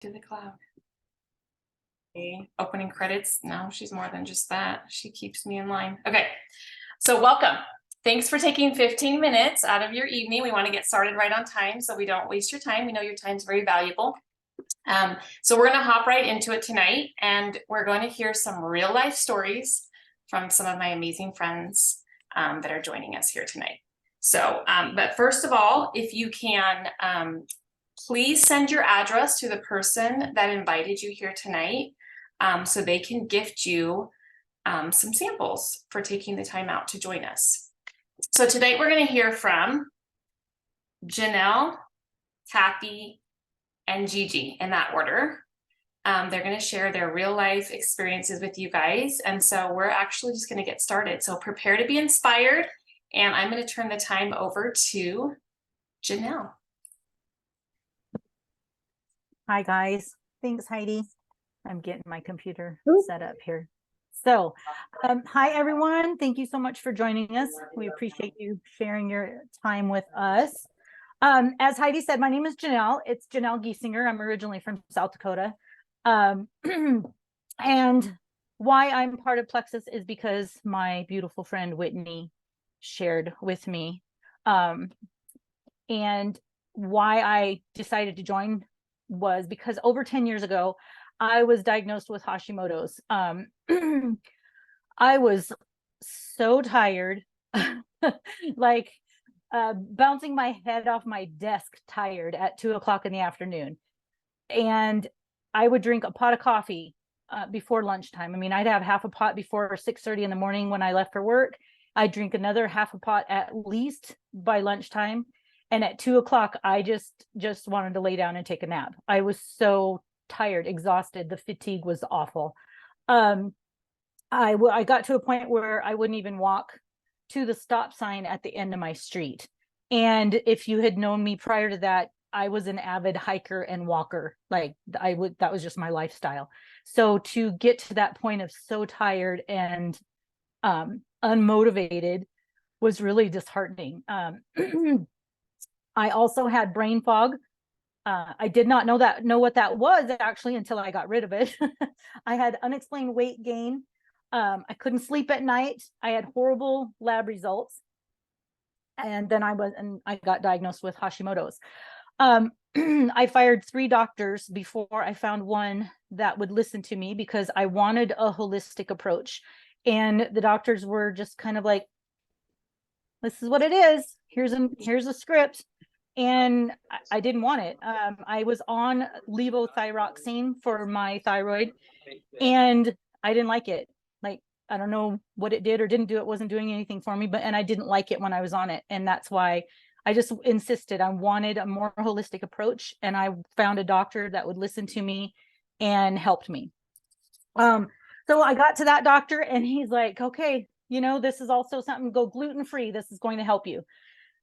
to the cloud. Okay. Opening credits. No, she's more than just that. She keeps me in line. Okay. So welcome. Thanks for taking 15 minutes out of your evening. We want to get started right on time so we don't waste your time. We know your time is very valuable. So we're going to hop right into it tonight, and we're going to hear some real life stories from some of my amazing friends that are joining us here tonight. So, but first of all, if you can, please send your address to the person that invited you here tonight so they can gift you some samples for taking the time out to join us. So tonight we're going to hear from Janelle, Kathy, and Gigi in that order. They're going to share their real life experiences with you guys. And so we're actually just going to get started. So prepare to be inspired. And I'm going to turn the time over to Janelle. Hi, guys. Thanks, Heidi. I'm getting my computer set up here. So, hi, everyone. Thank you so much for joining us. We appreciate you sharing your time with us. As Heidi said, my name is Janelle. It's Janelle Giesinger. I'm originally from South Dakota. And why I'm part of Plexus is because my beautiful friend Whitney shared with me. And why I decided to join was because over 10 years ago, I was diagnosed with Hashimoto's. I was so tired, like bouncing my head off my desk tired at 2 o'clock in the afternoon. And I would drink a pot of coffee before lunchtime. I mean, I'd have half a pot before 6:30 in the morning when I left for work. I'd drink another half a pot at least by lunchtime. And at 2 o'clock, I just wanted to lay down and take a nap. I was so tired, exhausted. The fatigue was awful. I got to a point where I wouldn't even walk to the stop sign at the end of my street. And if you had known me prior to that, I was an avid hiker and walker. Like that was just my lifestyle. So to get to that point of so tired and unmotivated was really disheartening. I also had brain fog. I did not know what that was actually until I got rid of it. I had unexplained weight gain. I couldn't sleep at night. I had horrible lab results. And then I got diagnosed with Hashimoto's. I fired 3 doctors before I found one that would listen to me because I wanted a holistic approach. And the doctors were just kind of like, this is what it is. Here's a script. And I didn't want it. I was on levothyroxine for my thyroid, and I didn't like it. Like, I don't know what it did or didn't do. It wasn't doing anything for me, and I didn't like it when I was on it. And that's why I just insisted I wanted a more holistic approach. And I found a doctor that would listen to me and helped me. So I got to that doctor, and he's like, okay, this is also something, go gluten-free. This is going to help you.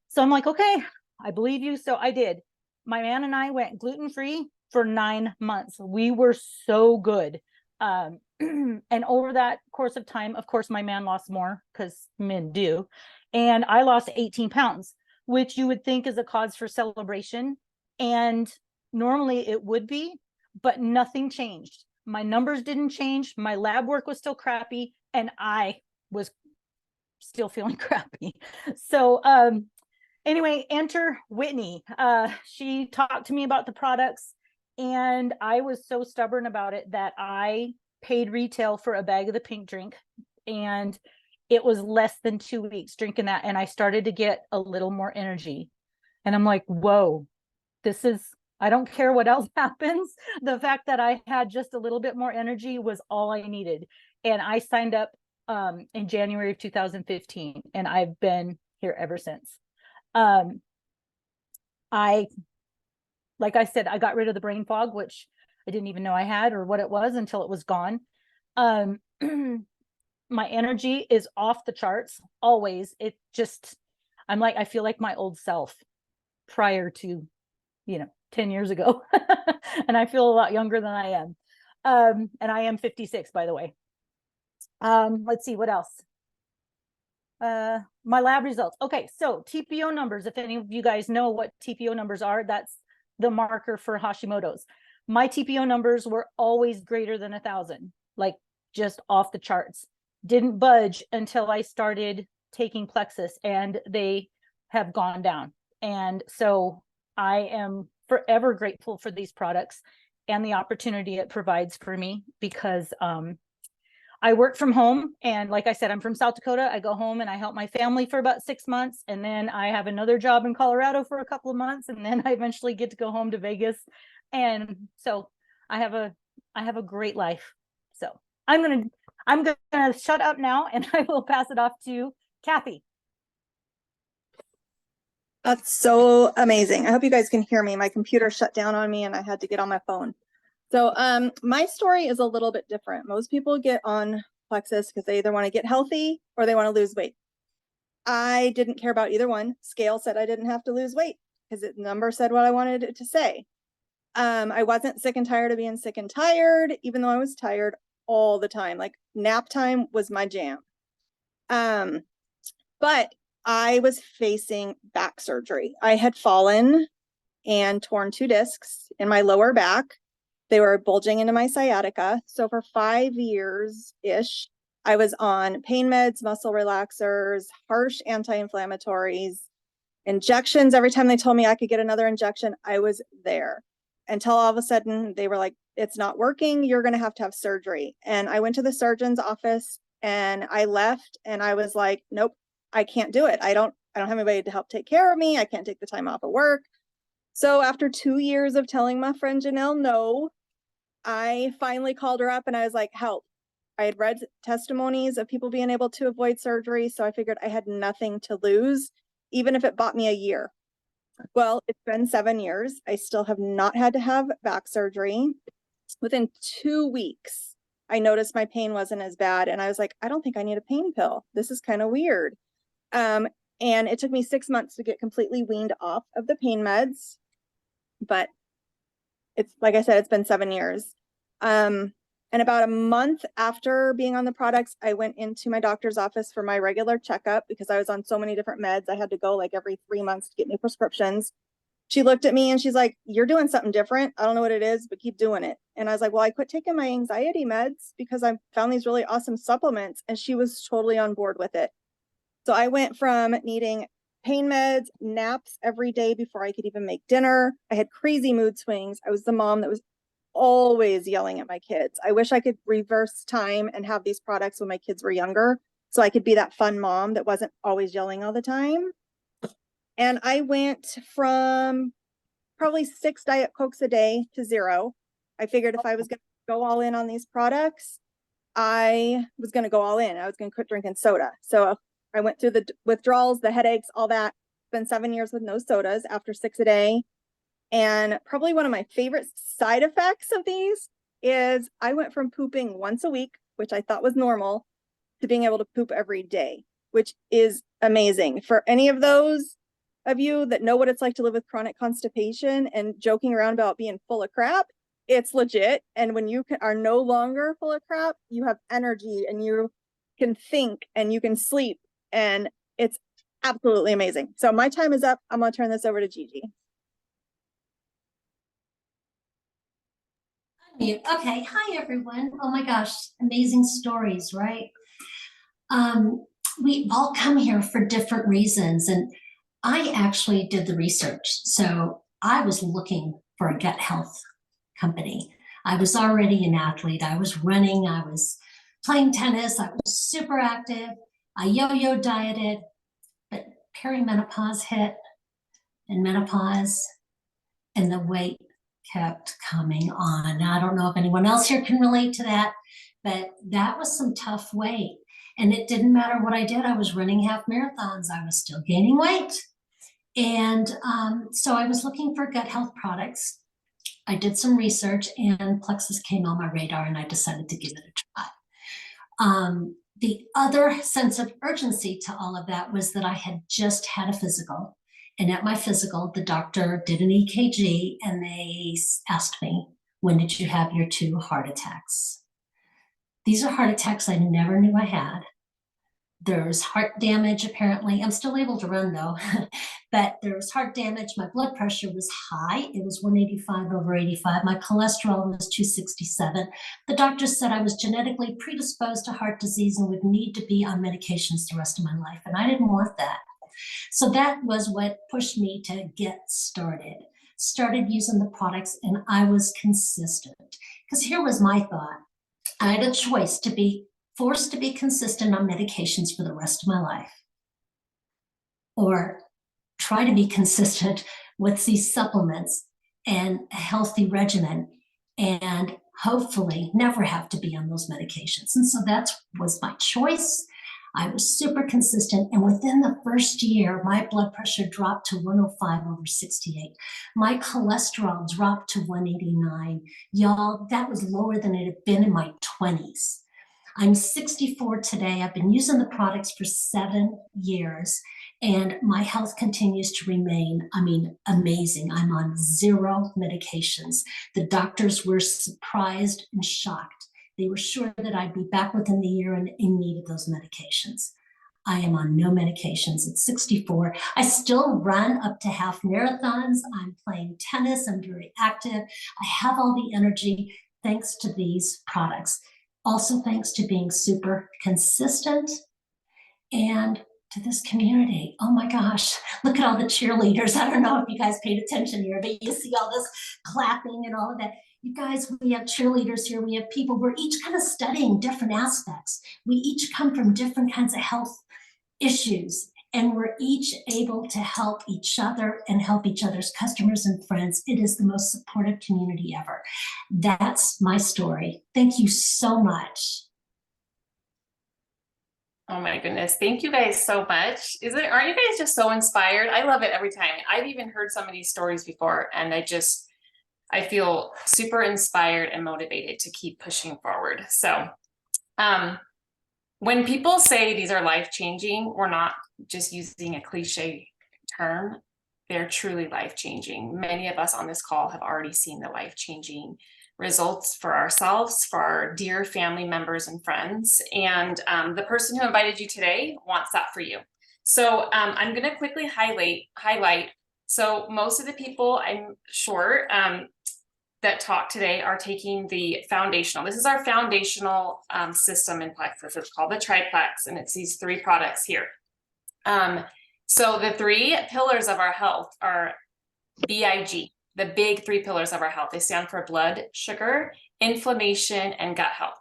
So I'm like, okay, I believe you. So I did. My man and I went gluten-free for 9 months. We were so good. And over that course of time, of course, my man lost more because men do. And I lost 18 pounds, which you would think is a cause for celebration. And normally it would be, but nothing changed. My numbers didn't change. My lab work was still crappy, and I was still feeling crappy. So, anyway, enter Whitney. She talked to me about the products, and I was so stubborn about it that I paid retail for a bag of the pink drink, and it was less than 2 weeks drinking that, and I started to get a little more energy. And I'm like, whoa, I don't care what else happens. The fact that I had just a little bit more energy was all I needed. And I signed up in January of 2015, and I've been here ever since. Like I said, I got rid of the brain fog, which I didn't even know I had or what it was until it was gone. My energy is off the charts always. I feel like my old self prior to, 10 years ago. And I feel a lot younger than I am. And I am 56, by the way. Let's see what else. My lab results. Okay, so TPO numbers, if any of you guys know what TPO numbers are, that's the marker for Hashimoto's. my TPO numbers were always greater than 1,000, like just off the charts. Didn't budge until I started taking Plexus, and they have gone down. And so I am forever grateful for these products and the opportunity it provides for me, because I work from home. And like I said, I'm from South Dakota. I go home and I help my family for about 6 months. And then I have another job in Colorado for a couple of months. And then I eventually get to go home to Vegas. And so I have a great life. So I'm gonna shut up now, and I will pass it off to Kathy. That's so amazing. I hope you guys can hear me. My computer shut down on me and I had to get on my phone. So my story is a little bit different. Most people get on Plexus because they either want to get healthy or they want to lose weight. I didn't care about either one. Scale said I didn't have to lose weight because the number said what I wanted it to say. I wasn't sick and tired of being sick and tired, even though I was tired all the time. Like nap time was my jam. But I was facing back surgery. I had fallen and torn 2 discs in my lower back. They were bulging into my sciatica. So for 5 years-ish, I was on pain meds, muscle relaxers, harsh anti-inflammatories, injections. Every time they told me I could get another injection, I was there. Until all of a sudden they were like, it's not working, you're going to have surgery. And I went to the surgeon's office and I left and I was like, nope, I can't do it. I don't have anybody to help take care of me. I can't take the time off of work. So after 2 years of telling my friend Janelle no, I finally called her up and I was like, help. I had read testimonies of people being able to avoid surgery. So I figured I had nothing to lose, even if it bought me a year. Well, it's been 7 years. I still have not had to have back surgery. Within 2 weeks, I noticed my pain wasn't as bad. And I was like, I don't think I need a pain pill. This is kind of weird. And it took me 6 months to get completely weaned off of the pain meds. But it's like I said, it's been 7 years. And about a month after being on the products, I went into my doctor's office for my regular checkup because I was on so many different meds. I had to go like every 3 months to get new prescriptions. She looked at me and she's like, you're doing something different. I don't know what it is, but keep doing it. And I was like, well, I quit taking my anxiety meds because I found these really awesome supplements. And she was totally on board with it. So I went from needing pain meds, naps every day before I could even make dinner. I had crazy mood swings. I was the mom that was always yelling at my kids. I wish I could reverse time and have these products when my kids were younger, so I could be that fun mom that wasn't always yelling all the time. And I went from probably 6 Diet Cokes a day to 0. I figured if I was going to go all in on these products, I was going to go all in. I was going to quit drinking soda. So I went through the withdrawals, the headaches, all that. It's been 7 years with no sodas after 6 a day. And probably one of my favorite side effects of these is I went from pooping once a week, which I thought was normal, to being able to poop every day, which is amazing. For any of those of you that know what it's like to live with chronic constipation and joking around about being full of crap, it's legit. And when you are no longer full of crap, you have energy and you can think and you can sleep, and it's absolutely amazing. So my time is up. I'm going to turn this over to Gigi. Okay, hi everyone. Oh my gosh, amazing stories, right? We all come here for different reasons, and I actually did the research. So I was looking for a gut health company. I was already an athlete. I was running, I was playing tennis, I was super active. I yo-yo dieted, but perimenopause hit and menopause, and the weight kept coming on. Now, I don't know if anyone else here can relate to that, but that was some tough weight. And it didn't matter what I did. I was running half marathons. I was still gaining weight. And so I was looking for gut health products. I did some research and Plexus came on my radar and I decided to give it a try. The other sense of urgency to all of that was that I had just had a physical. And at my physical, the doctor did an EKG and they asked me, when did you have your 2 heart attacks? These are heart attacks I never knew I had. There's heart damage, apparently. I'm still able to run though, but there was heart damage. My blood pressure was high. It was 185/85. My cholesterol was 267. The doctor said I was genetically predisposed to heart disease and would need to be on medications the rest of my life. And I didn't want that. So that was what pushed me to get started using the products, and I was consistent. Because here was my thought. I had a choice to be forced to be consistent on medications for the rest of my life, or try to be consistent with these supplements and a healthy regimen, and hopefully never have to be on those medications. And so that was my choice. I was super consistent. And within the first year, my blood pressure dropped to 105/68. My cholesterol dropped to 189. Y'all, that was lower than it had been in my 20s. I'm 64 today. I've been using the products for 7 years, and my health continues to remain, amazing. I'm on 0 medications. The doctors were surprised and shocked. They were sure that I'd be back within the year and in need of those medications. I am on no medications at 64. I still run up to half marathons. I'm playing tennis. I'm very active. I have all the energy thanks to these products. Also thanks to being super consistent and to this community. Oh my gosh, look at all the cheerleaders. I don't know if you guys paid attention here, but you see all this clapping and all of that. You guys, we have cheerleaders here. We have people. We're each kind of studying different aspects. We each come from different kinds of health issues, and we're each able to help each other and help each other's customers and friends. It is the most supportive community ever. That's my story. Thank you so much. Oh my goodness. Thank you guys so much. Aren't you guys just so inspired? I love it every time. I've even heard some of these stories before, and I feel super inspired and motivated to keep pushing forward. So, when people say these are life-changing, we're not just using a cliche term. They're truly life-changing. Many of us on this call have already seen the life-changing results for ourselves, for our dear family members and friends. And the person who invited you today wants that for you. So I'm going to quickly highlight. So most of the people, I'm sure, that talk today are taking the foundational. This is our foundational system in Plexus. It's called the Triplex, and it's these 3 products here. So the 3 pillars of our health are BIG, the big 3 pillars of our health. They stand for blood sugar, inflammation, and gut health.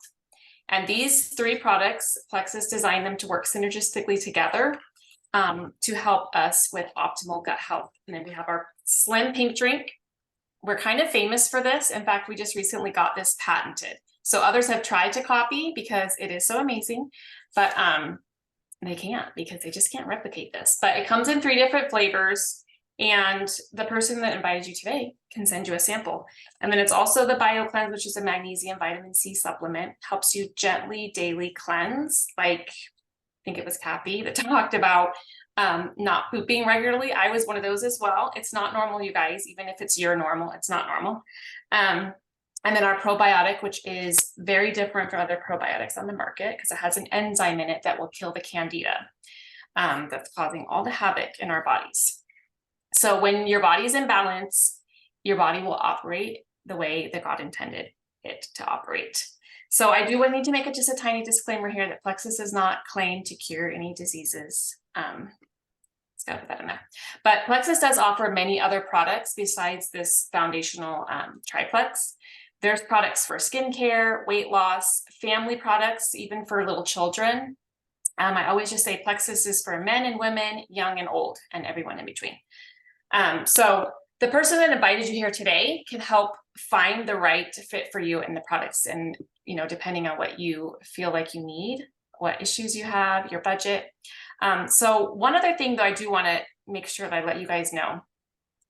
And these 3 products, Plexus designed them to work synergistically together to help us with optimal gut health. And then we have our Slim Pink drink. We're kind of famous for this. In fact, we just recently got this patented. So others have tried to copy because it is so amazing, but they can't, because they just can't replicate this. But it comes in 3 different flavors, and the person that invited you today can send you a sample. And then it's also the Bio Cleanse, which is a magnesium vitamin C supplement, helps you gently daily cleanse. Like, I think it was Kathy that talked about not pooping regularly. I was one of those as well. It's not normal, you guys. Even if it's your normal, it's not normal. And then our probiotic, which is very different from other probiotics on the market because it has an enzyme in it that will kill the candida that's causing all the havoc in our bodies. So when your body is in balance, your body will operate the way that God intended it to operate. So I do need to make just a tiny disclaimer here that Plexus does not claim to cure any diseases. Let's go put that in there. But Plexus does offer many other products besides this foundational triplex. There's products for skincare, weight loss, family products, even for little children. I always just say Plexus is for men and women, young and old, and everyone in between. So the person that invited you here today can help find the right fit for you in the products, and depending on what you feel like you need, what issues you have, your budget. So one other thing that I do want to make sure that I let you guys know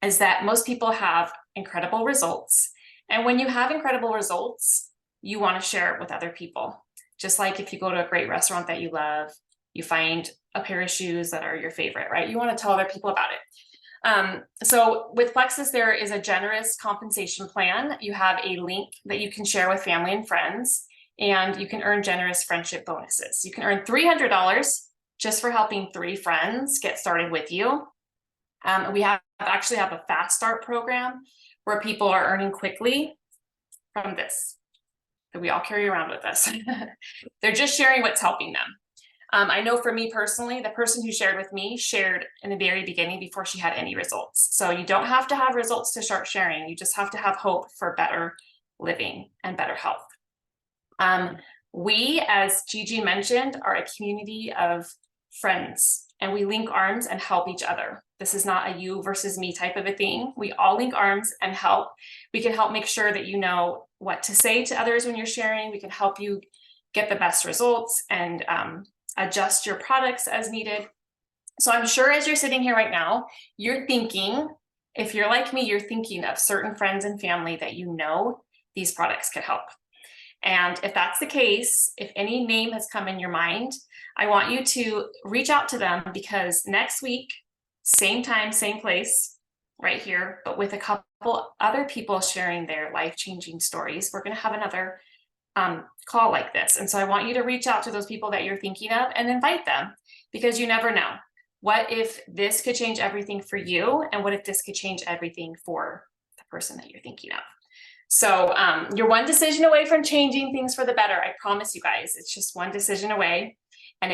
is that most people have incredible results. And when you have incredible results, you want to share it with other people. Just like if you go to a great restaurant that you love, you find a pair of shoes that are your favorite, right? You want to tell other people about it. So with Plexus, there is a generous compensation plan. You have a link that you can share with family and friends, and you can earn generous friendship bonuses. You can earn $300 just for helping 3 friends get started with you. We actually have a fast start program where people are earning quickly from this that we all carry around with us. They're just sharing what's helping them. I know for me personally, the person who shared with me shared in the very beginning before she had any results. So you don't have to have results to start sharing. You just have to have hope for better living and better health. We, as Gigi mentioned, are a community of friends, and we link arms and help each other. This is not a you versus me type of a thing. We all link arms and help. We can help make sure that you know what to say to others when you're sharing. We can help you get the best results and adjust your products as needed. So I'm sure as you're sitting here right now, you're thinking, if you're like me, you're thinking of certain friends and family that you know these products could help. And if that's the case, if any name has come in your mind, I want you to reach out to them, because next week, same time, same place, right here, but with a couple other people sharing their life-changing stories, we're going to have another call like this. And so I want you to reach out to those people that you're thinking of and invite them, because you never know. What if this could change everything for you? And what if this could change everything for the person that you're thinking of? So you're one decision away from changing things for the better. I promise you guys, it's just one decision away. And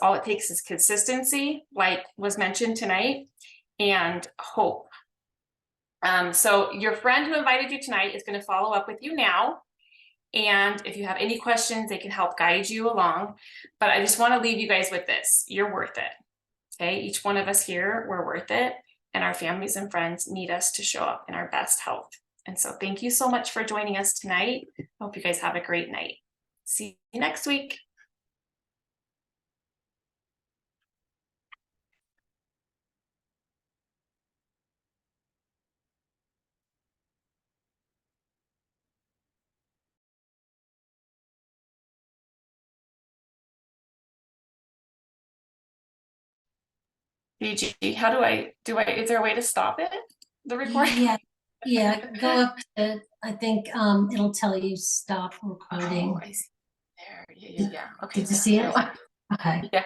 all it takes is consistency, like was mentioned tonight, and hope. So your friend who invited you tonight is going to follow up with you now. And if you have any questions, they can help guide you along. But I just want to leave you guys with this. You're worth it. Okay. Each one of us here, we're worth it. And our families and friends need us to show up in our best health. And so thank you so much for joining us tonight. Hope you guys have a great night. See you next week. Gigi, how is there a way to stop it? The recording? Yeah, go up to, I think it'll tell you stop recording. Oh, I see. There, yeah. Okay. Did you see it? Okay. Yeah.